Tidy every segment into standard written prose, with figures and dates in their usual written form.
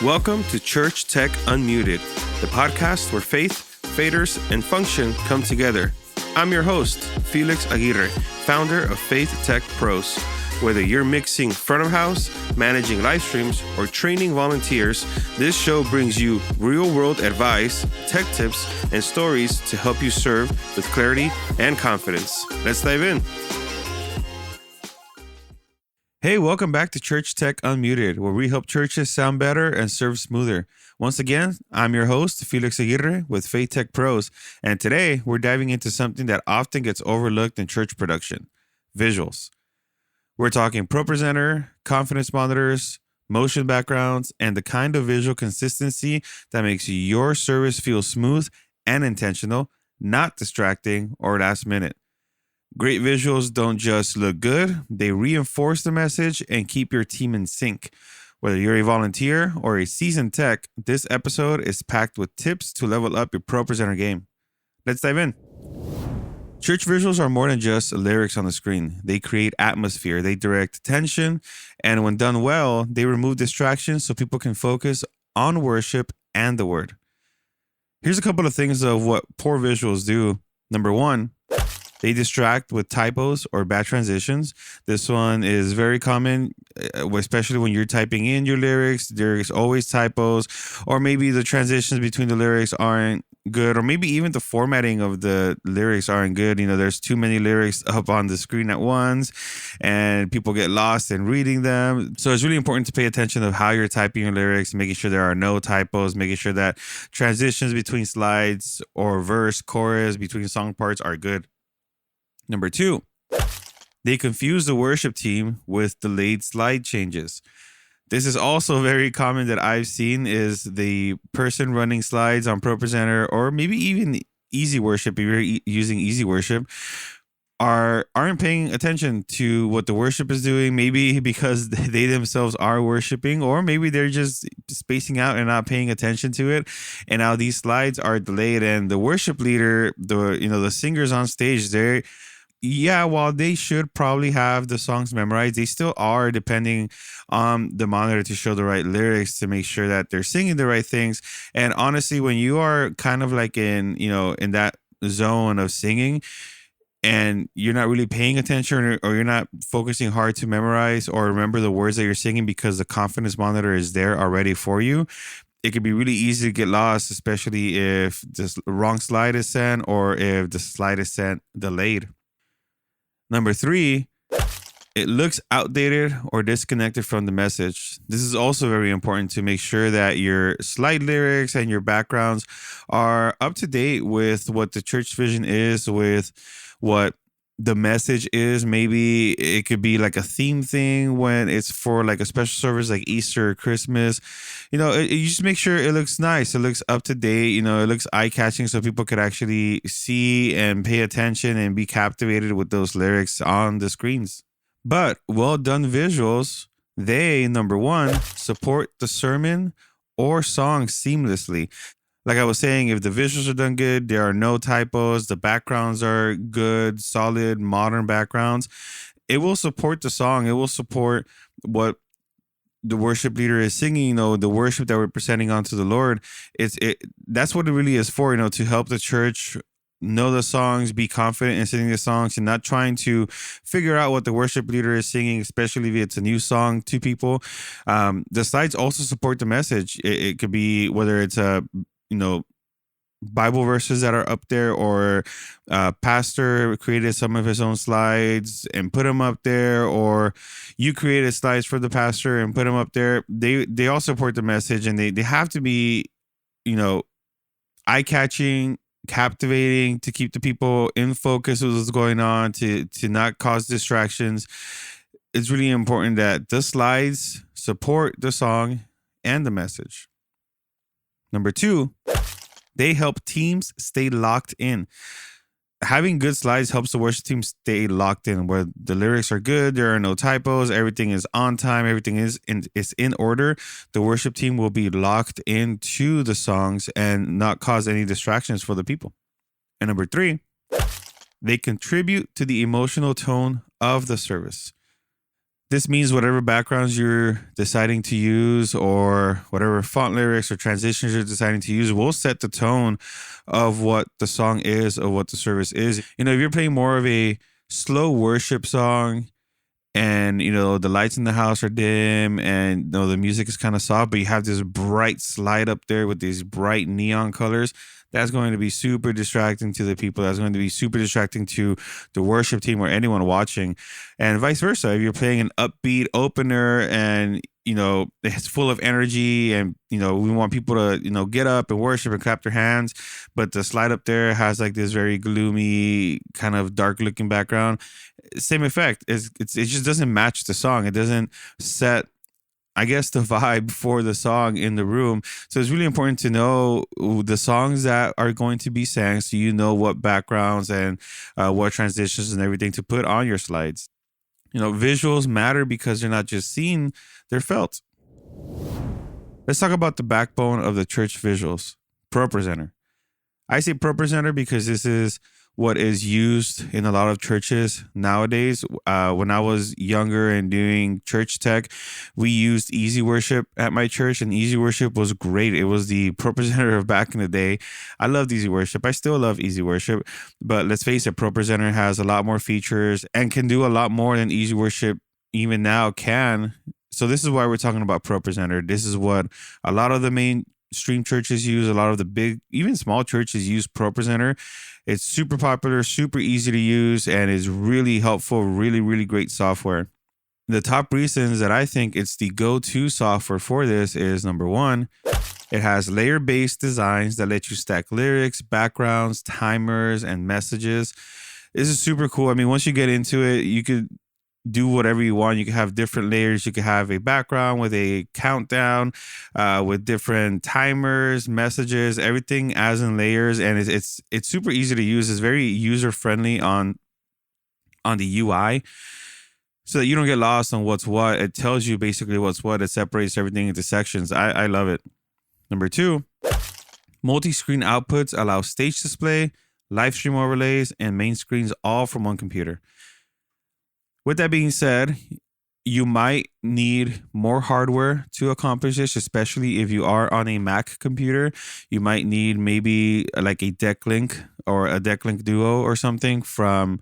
Welcome to Church Tech Unmuted, the podcast where faith, faders, and function come together. I'm your host, Felix Aguirre, founder of Faith Tech Pros. Whether you're mixing front of house, managing live streams, or training volunteers, this show brings you real-world advice, tech tips, and stories to help you serve with clarity and confidence. Let's dive in. Hey, welcome back to Church Tech Unmuted, where we help churches sound better and serve smoother. Once again, I'm your host, Felix Aguirre with Faith Tech Pros, and today we're diving into something that often gets overlooked in church production, visuals. We're talking ProPresenter, confidence monitors, motion backgrounds, and the kind of visual consistency that makes your service feel smooth and intentional, not distracting or last minute. Great visuals don't just look good, they reinforce the message and keep your team in sync. Whether you're a volunteer or a seasoned tech, this episode is packed with tips to level up your ProPresenter game. Let's dive in. Church visuals are more than just lyrics on the screen. They create atmosphere, they direct attention, and when done well, they remove distractions so people can focus on worship and the word. Here's a couple of things of what poor visuals do. Number one, they distract with typos or bad transitions. This one is very common, especially when you're typing in your lyrics. There's always typos, or maybe the transitions between the lyrics aren't good, or maybe even the formatting of the lyrics aren't good. You know, there's too many lyrics up on the screen at once, and people get lost in reading them. So it's really important to pay attention to how you're typing your lyrics, making sure there are no typos, making sure that transitions between slides or verse, chorus, between song parts are good. Number two, they confuse the worship team with delayed slide changes. This is also very common that I've seen is the person running slides on ProPresenter or maybe even Easy Worship, if you're using Easy Worship, aren't paying attention to what the worship is doing, maybe because they themselves are worshiping, or maybe they're just spacing out and not paying attention to it. And now these slides are delayed, and the worship leader, the singers on stage, while they should probably have the songs memorized, they still are depending on the monitor to show the right lyrics to make sure that they're singing the right things. And honestly, when you are kind of like in that zone of singing and you're not really paying attention or you're not focusing hard to memorize or remember the words that you're singing because the confidence monitor is there already for you, it could be really easy to get lost, especially if the wrong slide is sent or if the slide is sent delayed. Number three, it looks outdated or disconnected from the message. This is also very important to make sure that your slide lyrics and your backgrounds are up to date with what the church vision is, with what the message is. Maybe it could be like a theme thing when it's for like a special service like Easter or Christmas. You just make sure it looks nice. It looks up to date. It looks eye-catching so people could actually see and pay attention and be captivated with those lyrics on the screens. But well-done visuals, they, number one, support the sermon or song seamlessly. Like I was saying, if the visuals are done good, there are no typos, the backgrounds are good, solid, modern backgrounds, it will support the song. It will support what the worship leader is singing, the worship that we're presenting onto the Lord. That's what it really is for, to help the church know the songs, be confident in singing the songs, and not trying to figure out what the worship leader is singing, especially if it's a new song to people. The slides also support the message. It could be whether it's Bible verses that are up there, or pastor created some of his own slides and put them up there, or you created slides for the pastor and put them up there. They all support the message, and they have to be, eye-catching, captivating, to keep the people in focus with what's going on, to not cause distractions. It's really important that the slides support the song and the message. Number two, they help teams stay locked in. Having good slides helps the worship team stay locked in, where the lyrics are good, there are no typos, everything is on time, everything is in order. The worship team will be locked into the songs and not cause any distractions for the people. And number three, they contribute to the emotional tone of the service. This means whatever backgrounds you're deciding to use or whatever font lyrics or transitions you're deciding to use will set the tone of what the song is or what the service is. If you're playing more of a slow worship song and, the lights in the house are dim and, the music is kind of soft, but you have this bright slide up there with these bright neon colors, that's going to be super distracting to the people. That's going to be super distracting to the worship team or anyone watching, and vice versa. If you're playing an upbeat opener and, it's full of energy and, we want people to, get up and worship and clap their hands, but the slide up there has like this very gloomy kind of dark looking background, same effect. It just doesn't match the song. It doesn't set, I guess, the vibe for the song in the room. So it's really important to know the songs that are going to be sang, so you know what backgrounds and what transitions and everything to put on your slides. Visuals matter because they're not just seen, they're felt. Let's talk about the backbone of the church visuals, ProPresenter. I say ProPresenter because this is what is used in a lot of churches nowadays. When I was younger and doing church tech, we used Easy Worship at my church, and Easy Worship was great. It was the ProPresenter of back in the day. I loved Easy Worship. I still love Easy Worship, but let's face it, ProPresenter has a lot more features and can do a lot more than Easy Worship even now can. So this is why we're talking about ProPresenter. This is what a lot of the mainstream churches use. A lot of the big, even small churches use ProPresenter. It's super popular, super easy to use, and is really helpful, really, really great software. The top reasons that I think it's the go-to software for this is, number one, it has layer-based designs that let you stack lyrics, backgrounds, timers, and messages. This is super cool. I mean, once you get into it, you could do whatever you want. You can have different layers. You can have a background with a countdown, with different timers, messages, everything as in layers, and it's super easy to use. It's very user friendly on the UI, so that you don't get lost on what's what. It tells you basically what's what. It separates everything into sections. I love it. Number two, multi-screen outputs allow stage display, live stream overlays, and main screens all from one computer. With that being said, you might need more hardware to accomplish this, especially if you are on a Mac computer. You might need maybe like a Deck Link or a Deck Link Duo or something from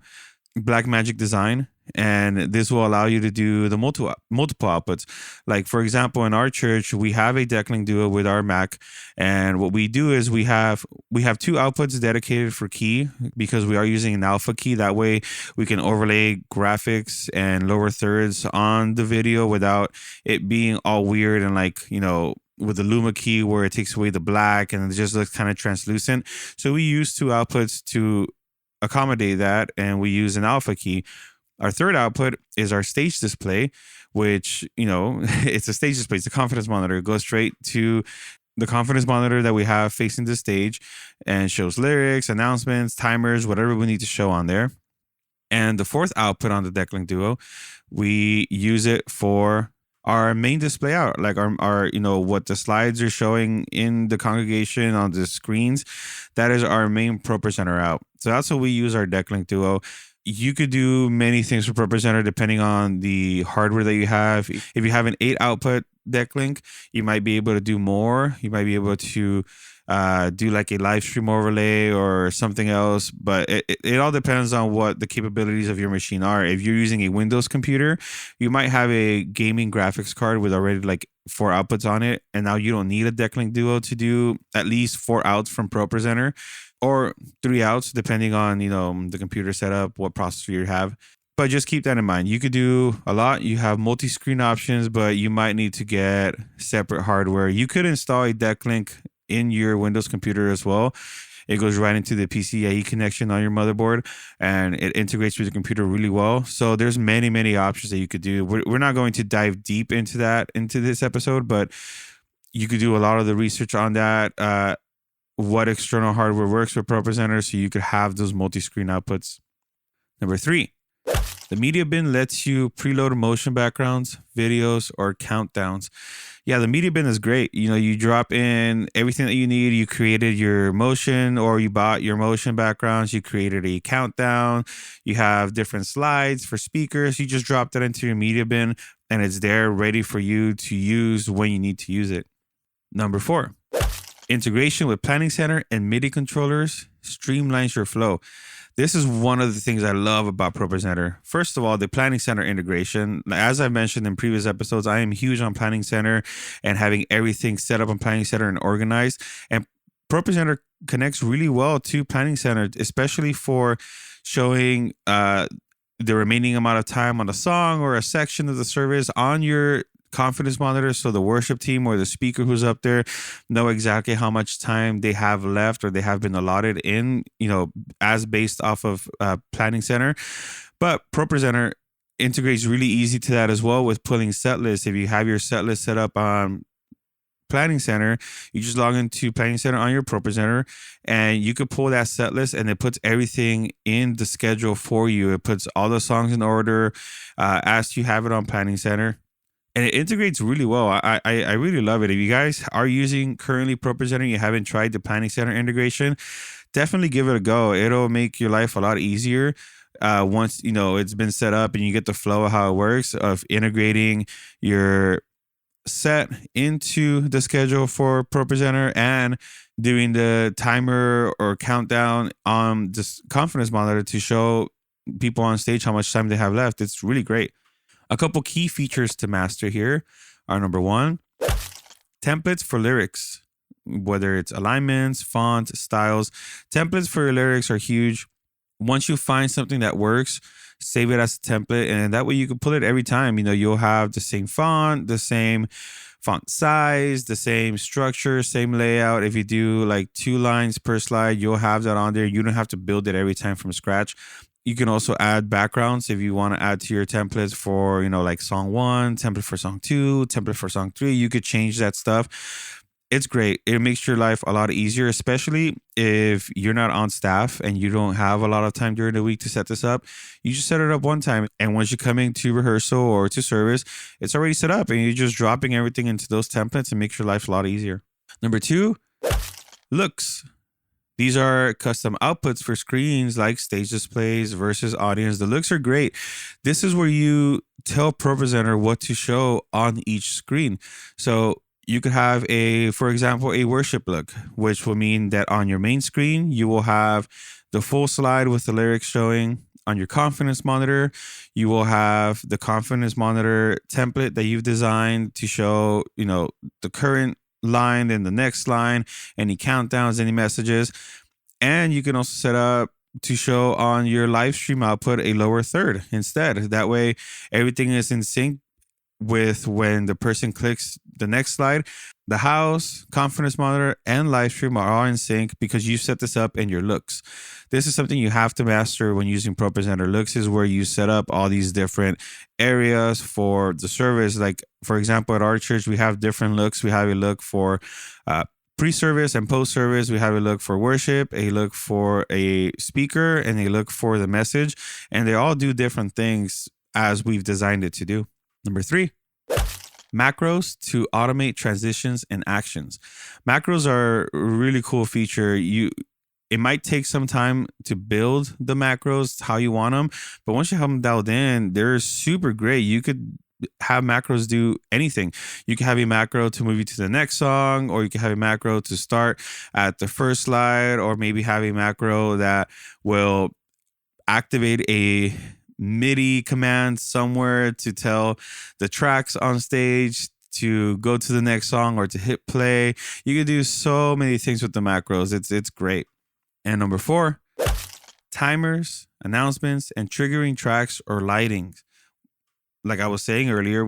Blackmagic Design. And this will allow you to do the multiple outputs. Like, for example, in our church, we have a Deck Link Duo with our Mac. And what we do is we have two outputs dedicated for key, because we are using an alpha key. That way we can overlay graphics and lower thirds on the video without it being all weird and with the Luma key where it takes away the black and it just looks kind of translucent. So we use two outputs to accommodate that, and we use an alpha key. Our third output is our stage display, which, it's a stage display. It's a confidence monitor. It goes straight to the confidence monitor that we have facing the stage and shows lyrics, announcements, timers, whatever we need to show on there. And the fourth output on the Deck Link Duo, we use it for our main display out, like our what the slides are showing in the congregation on the screens. That is our main ProPresenter out. So that's what we use our Deck Link Duo. You could do many things for ProPresenter depending on the hardware that you have. If you have an 8 output Deck Link, you might be able to do more. You might be able to do like a live stream overlay or something else, but it all depends on what the capabilities of your machine are. If you're using a Windows computer, you might have a gaming graphics card with already like 4 outputs on it, and now you don't need a Deck Link Duo to do at least 4 outs from ProPresenter, or 3 outs depending on the computer setup, what processor you have. But just keep that in mind. You could do a lot. You have multi-screen options, but you might need to get separate hardware. You could install a Deck Link in your Windows computer as well. It goes right into the PCIe connection on your motherboard, and it integrates with the computer really well. So there's many, many options that you could do. We're not going to dive deep into this episode, but you could do a lot of the research on that. What external hardware works with ProPresenter, so you could have those multi-screen outputs. Number 3, the media bin lets you preload motion backgrounds, videos, or countdowns. Yeah, the media bin is great. You drop in everything that you need. You created your motion, or you bought your motion backgrounds. You created a countdown. You have different slides for speakers. You just drop that into your media bin and it's there ready for you to use when you need to use it. Number 4, integration with Planning Center and MIDI controllers streamlines your flow. This is one of the things I love about ProPresenter. First of all, the Planning Center integration. As I mentioned in previous episodes, I am huge on Planning Center and having everything set up on Planning Center and organized. And ProPresenter connects really well to Planning Center, especially for showing the remaining amount of time on a song or a section of the service on your confidence monitor, so the worship team or the speaker who's up there know exactly how much time they have left or they have been allotted in, as based off of Planning Center. But ProPresenter integrates really easy to that as well with pulling set lists. If you have your set list set up on Planning Center, you just log into Planning Center on your ProPresenter and you could pull that set list, and it puts everything in the schedule for you. It puts all the songs in order as you have it on Planning Center. And it integrates really well. I really love it. If you guys are using currently ProPresenter, you haven't tried the Planning Center integration, definitely give it a go. It'll make your life a lot easier once it's been set up and you get the flow of how it works of integrating your set into the schedule for ProPresenter and doing the timer or countdown on this confidence monitor to show people on stage how much time they have left. It's really great. A couple key features to master here are: number 1, templates for lyrics, whether it's alignments, font, styles. Templates for your lyrics are huge. Once you find something that works, save it as a template, and that way you can pull it every time. You'll have the same font, the same font size, the same structure, same layout. If you do like 2 lines per slide, you'll have that on there. You don't have to build it every time from scratch. You can also add backgrounds if you want to add to your templates for, like song 1, template for song 2, template for song 3. You could change that stuff. It's great. It makes your life a lot easier, especially if you're not on staff and you don't have a lot of time during the week to set this up. You just set it up one time, and once you're coming to rehearsal or to service, it's already set up, and you're just dropping everything into those templates and makes your life a lot easier. Number 2, looks. These are custom outputs for screens like stage displays versus audience. The looks are great. This is where you tell ProPresenter what to show on each screen. So you could have for example, a worship look, which will mean that on your main screen, you will have the full slide with the lyrics showing. On your confidence monitor, you will have the confidence monitor template that you've designed to show, the current line and the next line, any countdowns, any messages. And you can also set up to show on your live stream output a lower third instead. That way everything is in sync with when the person clicks the next slide. The house, confidence monitor, and live stream are all in sync because you set this up in your looks. This is something you have to master when using ProPresenter. Looks is where you set up all these different areas for the service. Like, for example, at our church, we have different looks. We have a look for pre-service and post-service. We have a look for worship, a look for a speaker, and a look for the message. And they all do different things as we've designed it to do. Number 3, macros to automate transitions and actions. Macros are a really cool feature. It might take some time to build the macros how you want them, but once you have them dialed in, they're super great. You could have macros do anything. You can have a macro to move you to the next song, or you can have a macro to start at the first slide, or maybe have a macro that will activate a MIDI command somewhere to tell the tracks on stage to go to the next song or to hit play. You can do so many things with the macros. It's great. And number 4, timers, announcements, and triggering tracks or lighting. Like I was saying earlier,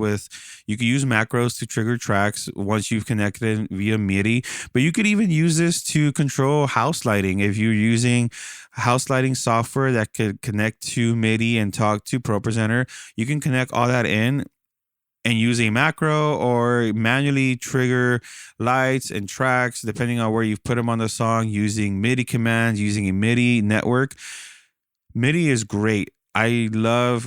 you can use macros to trigger tracks once you've connected via MIDI, but you could even use this to control house lighting. If you're using house lighting software that could connect to MIDI and talk to ProPresenter, you can connect all that in and use a macro or manually trigger lights and tracks depending on where you've put them on the song using MIDI commands, using a MIDI network. MIDI is great. I love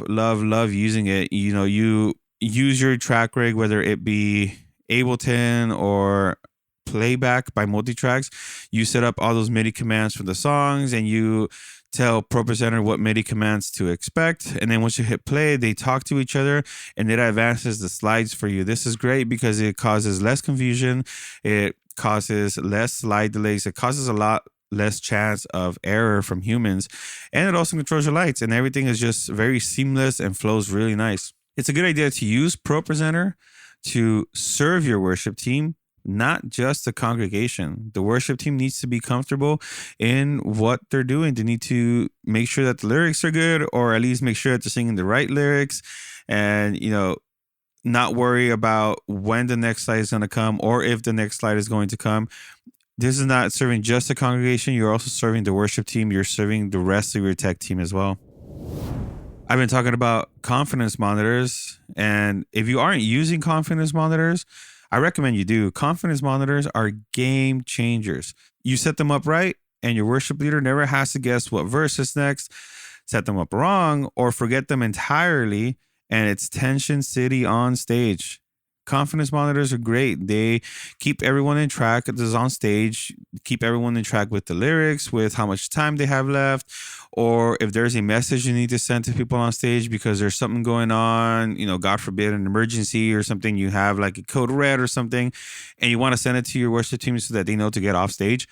using it. You use your track rig, whether it be Ableton or playback by multitracks, you set up all those MIDI commands for the songs, and you tell ProPresenter what MIDI commands to expect. And then once you hit play, they talk to each other, and it advances the slides for you. This is great because it causes less confusion. It causes less slide delays. It causes a lot less chance of error from humans. And it also controls your lights, and everything is just very seamless and flows really nice. It's a good idea to use ProPresenter to serve your worship team, not just the congregation. The worship team needs to be comfortable in what they're doing. They need to make sure that the lyrics are good, or at least make sure that they're singing the right lyrics, and, not worry about when the next slide is going to come or if the next slide is going to come. This is not serving just the congregation. You're also serving the worship team. You're serving the rest of your tech team as well. I've been talking about confidence monitors, and if you aren't using confidence monitors, I recommend you do. Confidence monitors are game changers. You set them up right, and your worship leader never has to guess what verse is next. Set them up wrong or forget them entirely, and it's Tension City on stage. Confidence monitors are great. They keep everyone in track that's on stage, keep everyone in track with the lyrics, with how much time they have left, or if there's a message you need to send to people on stage because there's something going on, God forbid, an emergency or something, you have like a code red or something, and you want to send it to your worship team so that they know to get off stage.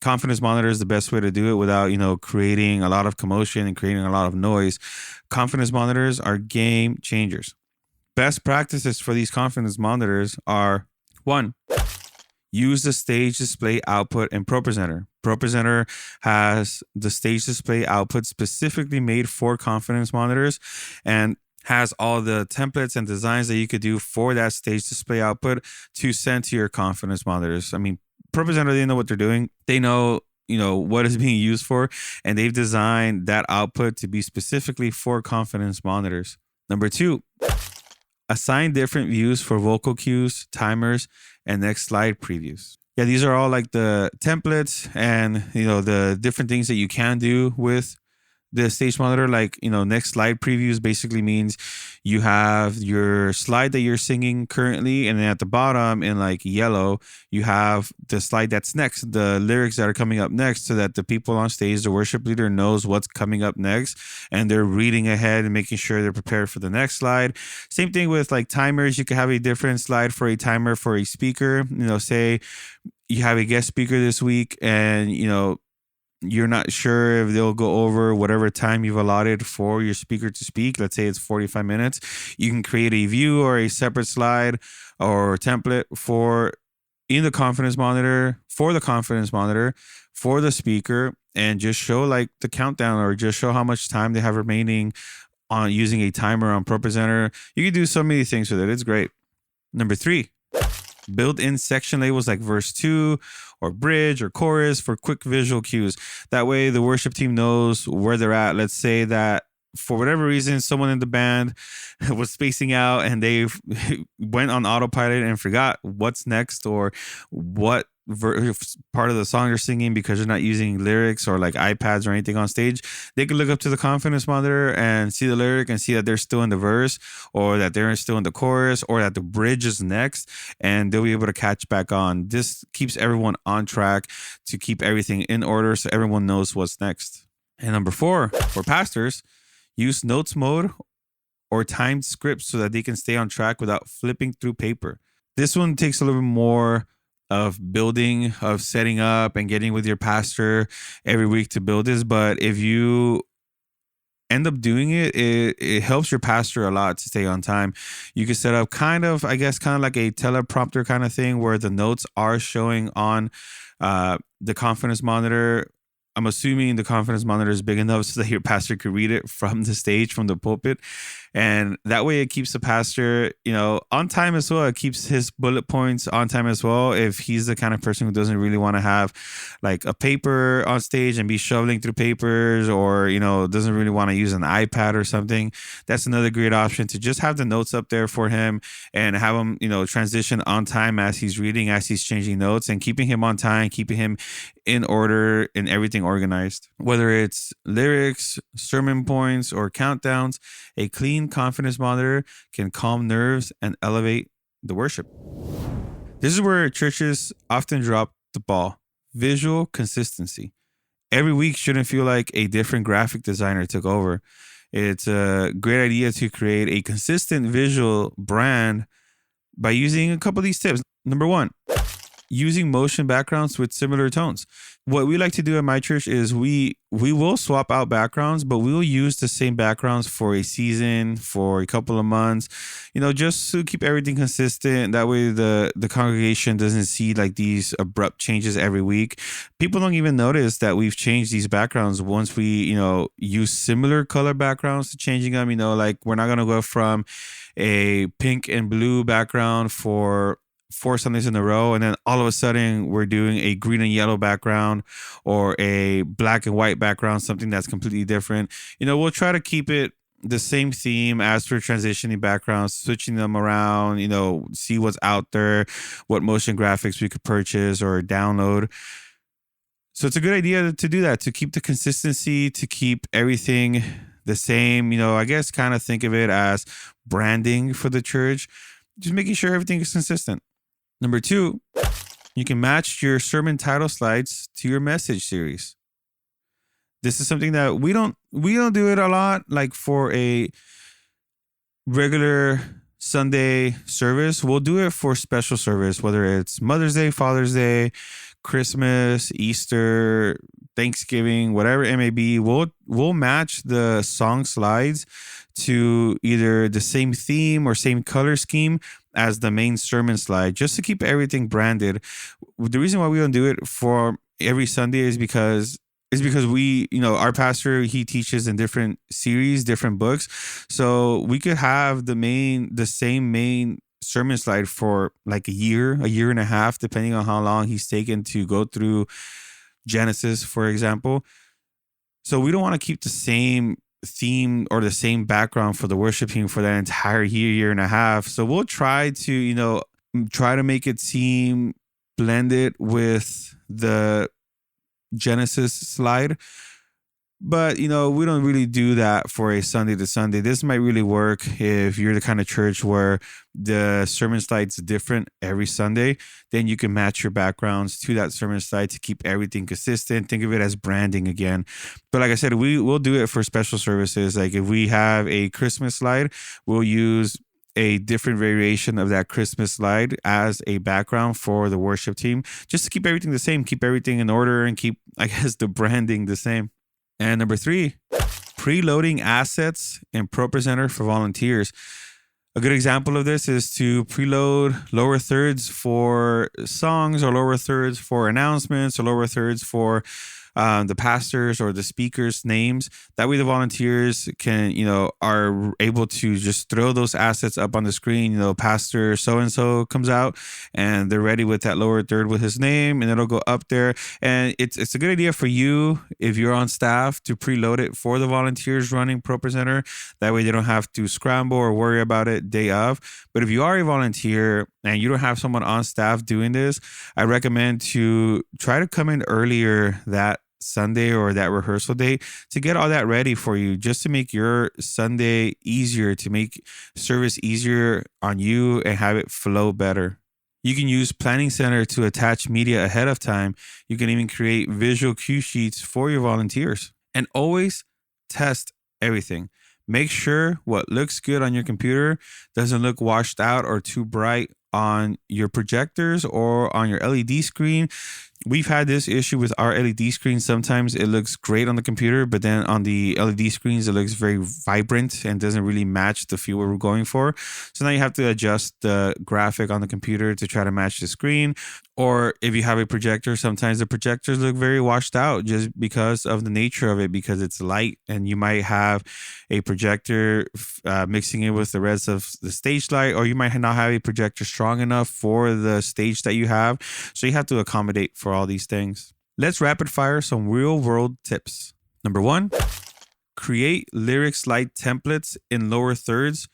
Confidence monitor is the best way to do it without, creating a lot of commotion and creating a lot of noise. Confidence monitors are game changers. Best practices for these confidence monitors are: 1, use the stage display output in ProPresenter. ProPresenter has the stage display output specifically made for confidence monitors and has all the templates and designs that you could do for that stage display output to send to your confidence monitors. I mean, ProPresenter, they know what they're doing. They know what is being used for, and they've designed that output to be specifically for confidence monitors. Number 2, assign different views for vocal cues, timers, and next slide previews. Yeah, these are all like the templates and, the different things that you can do with the stage monitor. Like, next slide previews basically means you have your slide that you're singing currently, and then at the bottom in like yellow, you have the slide that's next, the lyrics that are coming up next, so that the people on stage, the worship leader, knows what's coming up next, and they're reading ahead and making sure they're prepared for the next slide. Same thing with like timers. You can have a different slide for a timer for a speaker. Say you have a guest speaker this week, and you're not sure if they'll go over whatever time you've allotted for your speaker to speak. Let's say it's 45 minutes. You can create a view or a separate slide or template in the confidence monitor, for the speaker, and just show like the countdown, or just show how much time they have remaining on using a timer on ProPresenter. You can do so many things with it. It's great. Number 3, build in section labels like verse 2 or bridge or chorus for quick visual cues. That way the worship team knows where they're at. Let's say that for whatever reason, someone in the band was spacing out and they went on autopilot and forgot what's next or what part of the song you're singing because you're not using lyrics or like iPads or anything on stage. They can look up to the confidence monitor and see the lyric and see that they're still in the verse, or that they're still in the chorus, or that the bridge is next, and they'll be able to catch back on. This keeps everyone on track to keep everything in order so everyone knows what's next. And number 4, for pastors, use notes mode or timed scripts so that they can stay on track without flipping through paper. This one takes a little bit more of building, of setting up and getting with your pastor every week to build this. But if you end up doing it, it helps your pastor a lot to stay on time. You can set up kind of like a teleprompter kind of thing where the notes are showing on the confidence monitor. I'm assuming the confidence monitor is big enough so that your pastor could read it from the stage, from the pulpit. And that way it keeps the pastor, on time as well. It keeps his bullet points on time as well. If he's the kind of person who doesn't really want to have like a paper on stage and be shoveling through papers, or, doesn't really want to use an iPad or something, that's another great option to just have the notes up there for him and have him, transition on time as he's reading, as he's changing notes, and keeping him on time, keeping him in order and everything organized. Whether it's lyrics, sermon points, or countdowns, a clean confidence monitor can calm nerves and elevate the worship. This is where churches often drop the ball. Visual consistency. Every week shouldn't feel like a different graphic designer took over. It's a great idea to create a consistent visual brand by using a couple of these tips. Number one, using motion backgrounds with similar tones. What we like to do at my church is we will swap out backgrounds, but we'll use the same backgrounds for a season, for a couple of months, just to keep everything consistent. That way the congregation doesn't see like these abrupt changes every week. People don't even notice that we've changed these backgrounds once we, use similar color backgrounds to changing them. Like we're not going to go from a pink and blue background for 4 Sundays in a row, and then all of a sudden we're doing a green and yellow background or a black and white background, something that's completely different. We'll try to keep it the same theme as we're transitioning backgrounds, switching them around, see what's out there, what motion graphics we could purchase or download. So it's a good idea to do that, to keep the consistency, to keep everything the same. I guess kind of think of it as branding for the church, just making sure everything is consistent. Number 2, you can match your sermon title slides to your message series. This is something that we don't do it a lot, like for a regular Sunday service. We'll do it for special service, whether it's Mother's Day, Father's Day, Christmas, Easter, Thanksgiving, whatever it may be. We'll match the song slides to either the same theme or same color scheme as the main sermon slide, just to keep everything branded. The reason why we don't do it for every Sunday is because we, our pastor, he teaches in different series, different books. So we could have the same main sermon slide for like a year and a half, depending on how long he's taken to go through Genesis, for example. So we don't want to keep the same theme or the same background for the worship team for that entire year and a half. So we'll try to, try to make it seem blended with the Genesis slide. But, we don't really do that for a Sunday to Sunday. This might really work if you're the kind of church where the sermon slide's different every Sunday. Then you can match your backgrounds to that sermon slide to keep everything consistent. Think of it as branding again. But like I said, we'll do it for special services. Like if we have a Christmas slide, we'll use a different variation of that Christmas slide as a background for the worship team, just to keep everything the same, keep everything in order, and keep, I guess, the branding the same. And number 3, preloading assets in ProPresenter for volunteers. A good example of this is to preload lower thirds for songs, or lower thirds for announcements, or lower thirds for the pastors or the speakers' names. That way the volunteers can, are able to just throw those assets up on the screen. Pastor so-and-so comes out and they're ready with that lower third with his name, and it'll go up there. And it's a good idea for you, if you're on staff, to preload it for the volunteers running ProPresenter. That way they don't have to scramble or worry about it day of. But if you are a volunteer and you don't have someone on staff doing this, I recommend to try to come in earlier that Sunday or that rehearsal day to get all that ready for you, just to make your Sunday easier, to make service easier on you and have it flow better. You can use Planning Center to attach media ahead of time. You can even create visual cue sheets for your volunteers. And always test everything. Make sure what looks good on your computer doesn't look washed out or too bright on your projectors or on your LED screen. We've had this issue with our LED screen. Sometimes it looks great on the computer, but then on the LED screens, it looks very vibrant and doesn't really match the feel we're going for. So now you have to adjust the graphic on the computer to try to match the screen. Or if you have a projector, sometimes the projectors look very washed out just because of the nature of it, because it's light, and you might have a projector mixing it with the rest of the stage light, or you might not have a projector strong enough for the stage that you have. So you have to accommodate for all these things. Let's rapid fire some real world tips. Number 1, create lyric slide templates in lower thirds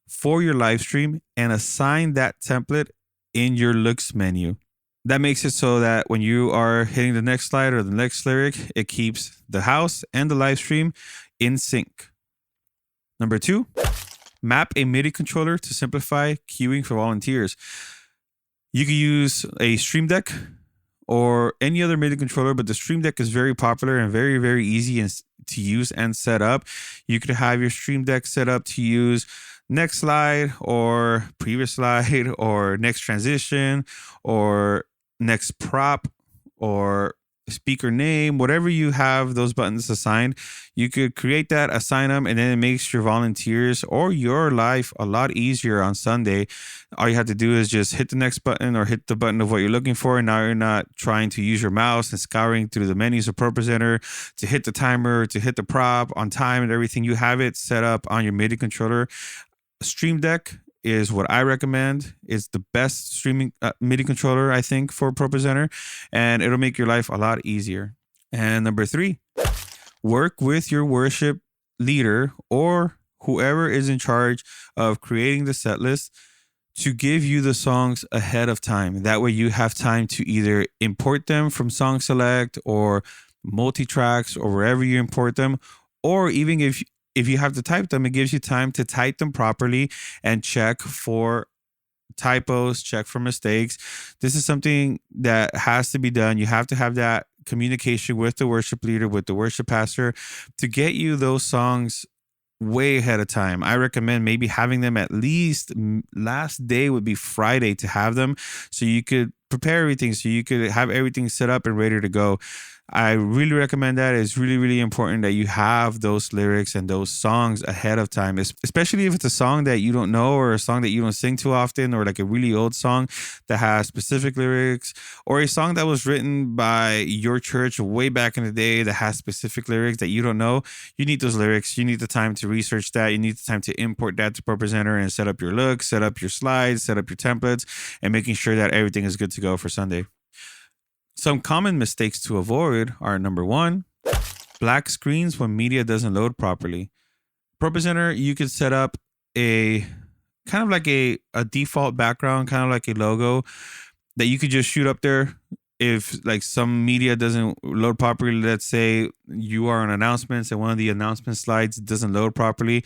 for your live stream and assign that template in your looks menu. That makes it so that when you are hitting the next slide or the next lyric, it keeps the house and the live stream in sync. Number 2, map a MIDI controller to simplify queuing for volunteers. You could use a Stream Deck or any other MIDI controller, but the Stream Deck is very popular and very, very easy to use and set up. You could have your Stream Deck set up to use next slide or previous slide or next transition or next prop or speaker name, whatever you have those buttons assigned. You could create that, assign them, and then it makes your volunteers or your life a lot easier on Sunday. All you have to do is just hit the next button or hit the button of what you're looking for. And now you're not trying to use your mouse and scouring through the menus of ProPresenter to hit the timer, to hit the prop on time and everything. You have it set up on your MIDI controller. Stream Deck is what I recommend. It's the best streaming MIDI controller, I think, for ProPresenter, and it'll make your life a lot easier. And number 3, work with your worship leader or whoever is in charge of creating the set list to give you the songs ahead of time. That way you have time to either import them from Song Select or multi-tracks or wherever you import them, or even if you have to type them, it gives you time to type them properly and check for typos, check for mistakes. This is something that has to be done. You have to have that communication with the worship leader, with the worship pastor, to get you those songs way ahead of time. I recommend maybe having them at least last day would be Friday to have them, so you could prepare everything, so you could have everything set up and ready to go. I really recommend that. It's really, really important that you have those lyrics and those songs ahead of time, especially if it's a song that you don't know or a song that you don't sing too often, or like a really old song that has specific lyrics, or a song that was written by your church way back in the day that has specific lyrics that you don't know. You need those lyrics. You need the time to research that. You need the time to import that to ProPresenter and set up your looks, set up your slides, set up your templates, and making sure that everything is good to go for Sunday. Some common mistakes to avoid are: number 1, black screens when media doesn't load properly. ProPresenter, you could set up a kind of like a default background, kind of like a logo that you could just shoot up there. If like some media doesn't load properly, let's say you are on announcements and one of the announcement slides doesn't load properly,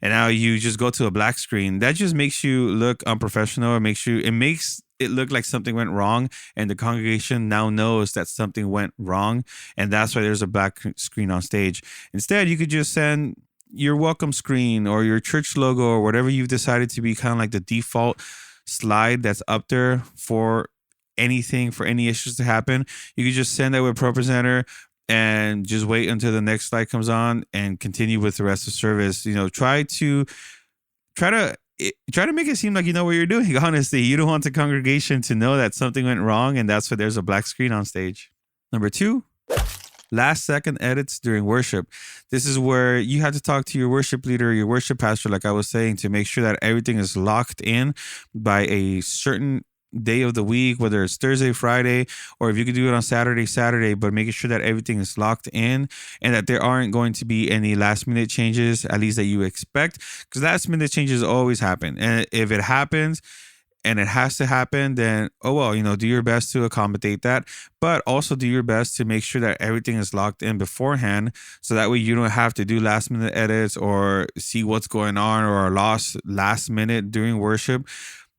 and now you just go to a black screen, that just makes you look unprofessional. It makes it look like something went wrong, and the congregation now knows that something went wrong, and that's why there's a black screen on stage. Instead, you could just send your welcome screen or your church logo or whatever you've decided to be kind of like the default slide that's up there for anything, for any issues to happen. You could just send that with ProPresenter and just wait until the next slide comes on and continue with the rest of the service. Try to make it seem like you know what you're doing. Honestly, you don't want the congregation to know that something went wrong, and that's why there's a black screen on stage. Number 2, last second edits during worship. This is where you have to talk to your worship leader, your worship pastor, like I was saying, to make sure that everything is locked in by a certain day of the week, whether it's Thursday, Friday, or if you could do it on Saturday, but making sure that everything is locked in and that there aren't going to be any last minute changes, at least that you expect, because last minute changes always happen. And if it happens and it has to happen, then, do your best to accommodate that, but also do your best to make sure that everything is locked in beforehand, so that way you don't have to do last minute edits or see what's going on or are lost last minute during worship.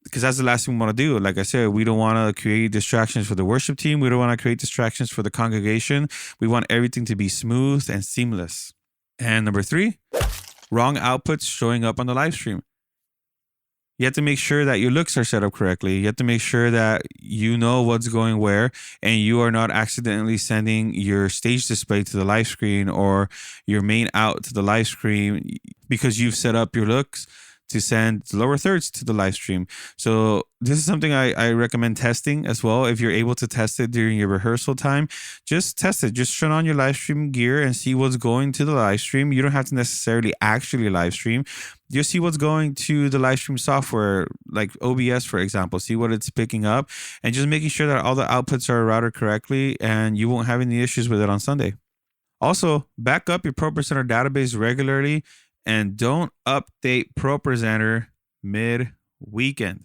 Because that's the last thing we want to do. Like I said, we don't want to create distractions for the worship team. We don't want to create distractions for the congregation. We want everything to be smooth and seamless. And number 3, wrong outputs showing up on the live stream. You have to make sure that your looks are set up correctly. You have to make sure that you know what's going where, and you are not accidentally sending your stage display to the live screen or your main out to the live screen because you've set up your looks to send lower thirds to the live stream. So this is something I recommend testing as well. If you're able to test it during your rehearsal time, just test it. Just turn on your live stream gear and see what's going to the live stream. You don't have to necessarily actually live stream. Just see what's going to the live stream software, like OBS, for example. See what it's picking up, and just making sure that all the outputs are routed correctly, and you won't have any issues with it on Sunday. Also, back up your ProPresenter database regularly, and don't update ProPresenter mid-weekend.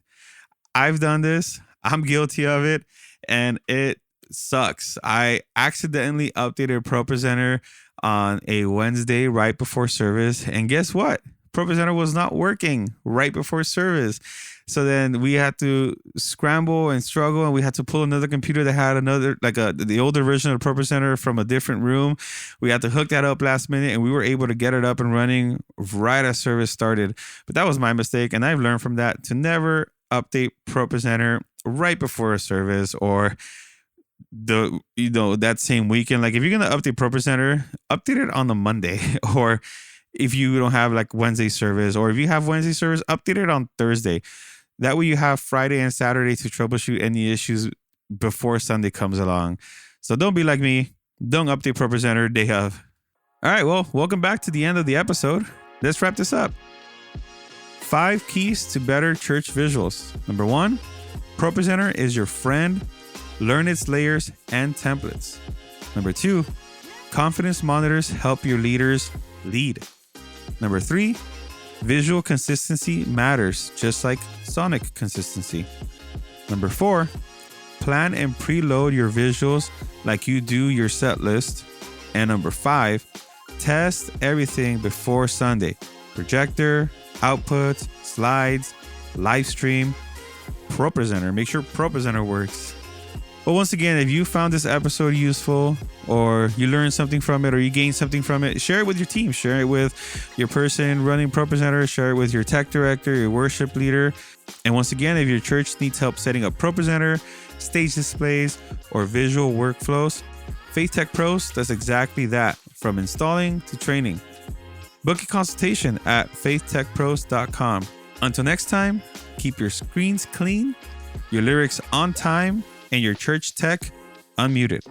I've done this. I'm guilty of it, and it sucks. I accidentally updated ProPresenter on a Wednesday right before service, and guess what? ProPresenter was not working right before service. So then we had to scramble and struggle, and we had to pull another computer that had the older version of ProPresenter from a different room. We had to hook that up last minute, and we were able to get it up and running right as service started. But that was my mistake, and I've learned from that to never update ProPresenter right before a service or that same weekend. Like if you're gonna update ProPresenter, update it on the Monday, or if you don't have like Wednesday service, or if you have Wednesday service, update it on Thursday. That way you have Friday and Saturday to troubleshoot any issues before Sunday comes along. So don't be like me. Don't update ProPresenter day of. All right, well, welcome back to the end of the episode. Let's wrap this up. 5 keys to better church visuals. Number 1, ProPresenter is your friend. Learn its layers and templates. Number 2, confidence monitors help your leaders lead. Number 3, visual consistency matters, just like sonic consistency. Number 4, plan and preload your visuals like you do your set list. And number 5, test everything before Sunday. Projector, output, slides, live stream, ProPresenter. Make sure ProPresenter works. But once again, if you found this episode useful, or you learned something from it, or you gained something from it, share it with your team. Share it with your person running ProPresenter. Share it with your tech director, your worship leader. And once again, if your church needs help setting up ProPresenter, stage displays, or visual workflows, Faith Tech Pros does exactly that, from installing to training. Book a consultation at faithtechpros.com. Until next time, keep your screens clean, your lyrics on time, and your church tech unmuted.